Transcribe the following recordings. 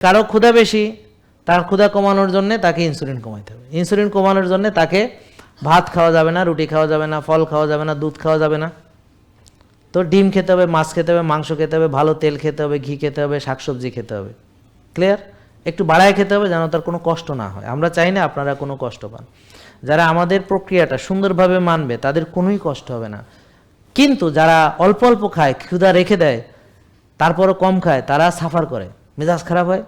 কারো ক্ষুধা বেশি, তার ক্ষুধা কমানোর জন্য তাকে ইনসুলিন কমাইতে হবে। ইনসুলিন কমানোর জন্য তাকে ভাত খাওয়া যাবে না, রুটি খাওয়া যাবে না, ফল খাওয়া যাবে না, দুধ খাওয়া যাবে না। তো ডিম খেতে হবে, মাছ খেতে হবে, মাংস খেতে হবে, ভালো তেল খেতে হবে, ঘি খেতে হবে, শাকসবজি খেতে হবে। ক্লিয়ার? একটু বাড়ায় খেতে হবে যেন তার কোনো কষ্ট না হয়। আমরা চাই না আপনারা কোনো কষ্ট পান। যারা আমাদের প্রক্রিয়াটা সুন্দরভাবে মানবে তাদের কোনোই কষ্ট হবে না। কিন্তু যারা অল্প অল্প খায়, ক্ষুধা রেখে দেয়, তারপরও কম খায়, তারা সাফার করে, মেজাজ খারাপ হয়।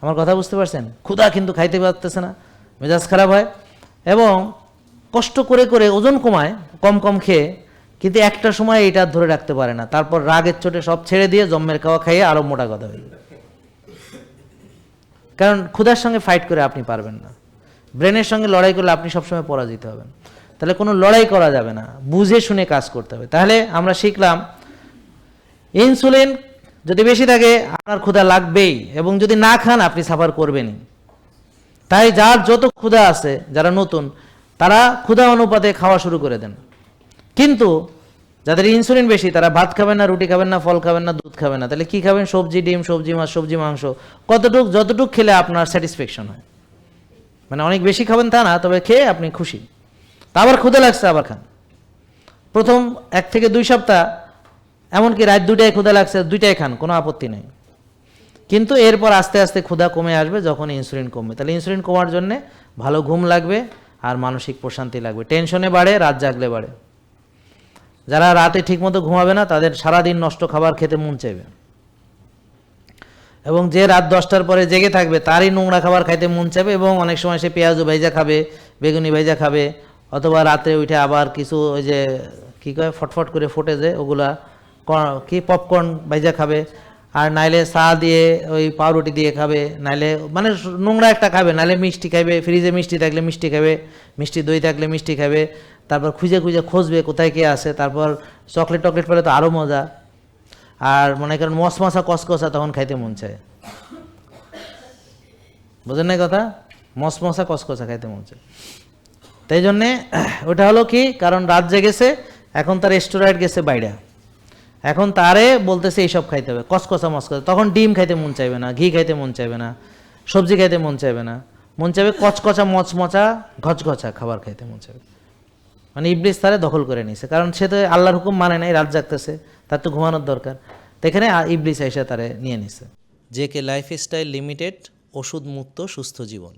আমার কথা বুঝতে পারছেন? ক্ষুধা কিন্তু খাইতে পারতেছে না, মেজাজ খারাপ হয়, এবং কষ্ট করে করে ওজন কমায় কম কম খেয়ে, কিন্তু একটা সময় এটা ধরে রাখতে পারে না। তারপর রাগের চোটে সব ছেড়ে দিয়ে জম্মের খাওয়া খাইয়ে আরো মোটা কথা হয়ে যাবে। কারণ ক্ষুধার সঙ্গে ফাইট করে আপনি পারবেন না, ব্রেনের সঙ্গে লড়াই করলে আপনি সবসময় পরাজিত হবেন। তাহলে কোনো লড়াই করা যাবে না, বুঝে শুনে কাজ করতে হবে। তাহলে আমরা শিখলাম ইনসুলিন যদি বেশি থাকে আপনার ক্ষুধা লাগবেই, এবং যদি না খান আপনি সাফার করবেনই। তাই যার যত ক্ষুধা আছে, যারা নতুন, তারা ক্ষুধা অনুপাতে খাওয়া শুরু করে দেন। কিন্তু যাদের ইনসুলিন বেশি তারা ভাত খাবেন না, রুটি খাবেন না, ফল খাবেন না, দুধ খাবেন না। তাহলে কি খাবেন? সবজি, ডিম, সবজি মাছ, সবজি মাংস, যতটুক খেলে আপনার স্যাটিসফ্যাকশন হয়। মানে অনেক বেশি খাবেন তা না, তবে খেয়ে আপনি খুশি। তা আবার ক্ষুধা লাগছে আবার খান। প্রথম 1 থেকে 2 সপ্তাহ, এমনকি রাত 2টায় ক্ষুধা লাগছে, 2টায় খান, কোনো আপত্তি নেই। কিন্তু এরপর আস্তে আস্তে ক্ষুধা কমে আসবে যখন ইনসুলিন কমবে। তাহলে ইনসুলিন কমার জন্য ভালো ঘুম লাগবে আর মানসিক প্রশান্তি লাগবে। টেনশনে বাড়ে, রাত জাগলে বাড়ে। যারা রাতে ঠিকমতো ঘুমাবে না তাদের সারাদিন নষ্ট খাবার খেতে মন চাইবে, এবং যে রাত 10টার পরে জেগে থাকবে তারই নোংরা খাবার খাইতে মন চাইবে, এবং অনেক সময় সে পেঁয়াজু ভাইজা খাবে, বেগুনি ভাইজা খাবে, অথবা রাতে উঠে আবার কিছু ওই যে কী কয় ফটফট করে ফোটে যে ওগুলা কি পপকর্ন ভাইজা খাবে, আর নাইলে চা দিয়ে ওই পাউরুটি দিয়ে খাবে, নাইলে মানে নোংরা একটা খাবে, নাইলে মিষ্টি খাবে, ফ্রিজে মিষ্টি থাকলে মিষ্টি খাবে, মিষ্টি দই থাকলে মিষ্টি খাবে, তারপর খুঁজে খুঁজে খুঁজবে কোথায় কে আছে, তারপর চকলেট টকলেট পেলে তো আরও মজা। আর মনে করেন মশমশা কসকসা তখন খাইতে মন চায়। বুঝেন না কথা? মশমশা কসকসা খাইতে মন চায়। তাই জন্যে ওটা হলো কি, কারণ রাত জেগেছে, এখন তার স্টেরয়েড গেছে বাইরে, এখন তারে বলতেছে এইসব খাইতে হবে, কসকসা মসকসা। তখন ডিম খাইতে মন চাইবে না, ঘি খাইতে মন চাইবে না, সবজি খাইতে মন চাইবে না, মন চাইবে কচকচা মচমচা ঘচঘচা খাবার খাইতে মন চাইবে। মানে ইবলিস তারে দখল করে নিছে, কারণ সে তো আল্লাহর হুকুম মানে নাই, রাত জাগতেছে, তার তো ঘুমানোর দরকার। তো এখানে ইবলিস এসে তারে নিয়ে নিছে। জেকে লাইফস্টাইল লিমিটেড, ওষুধ মুক্ত সুস্থ জীবন।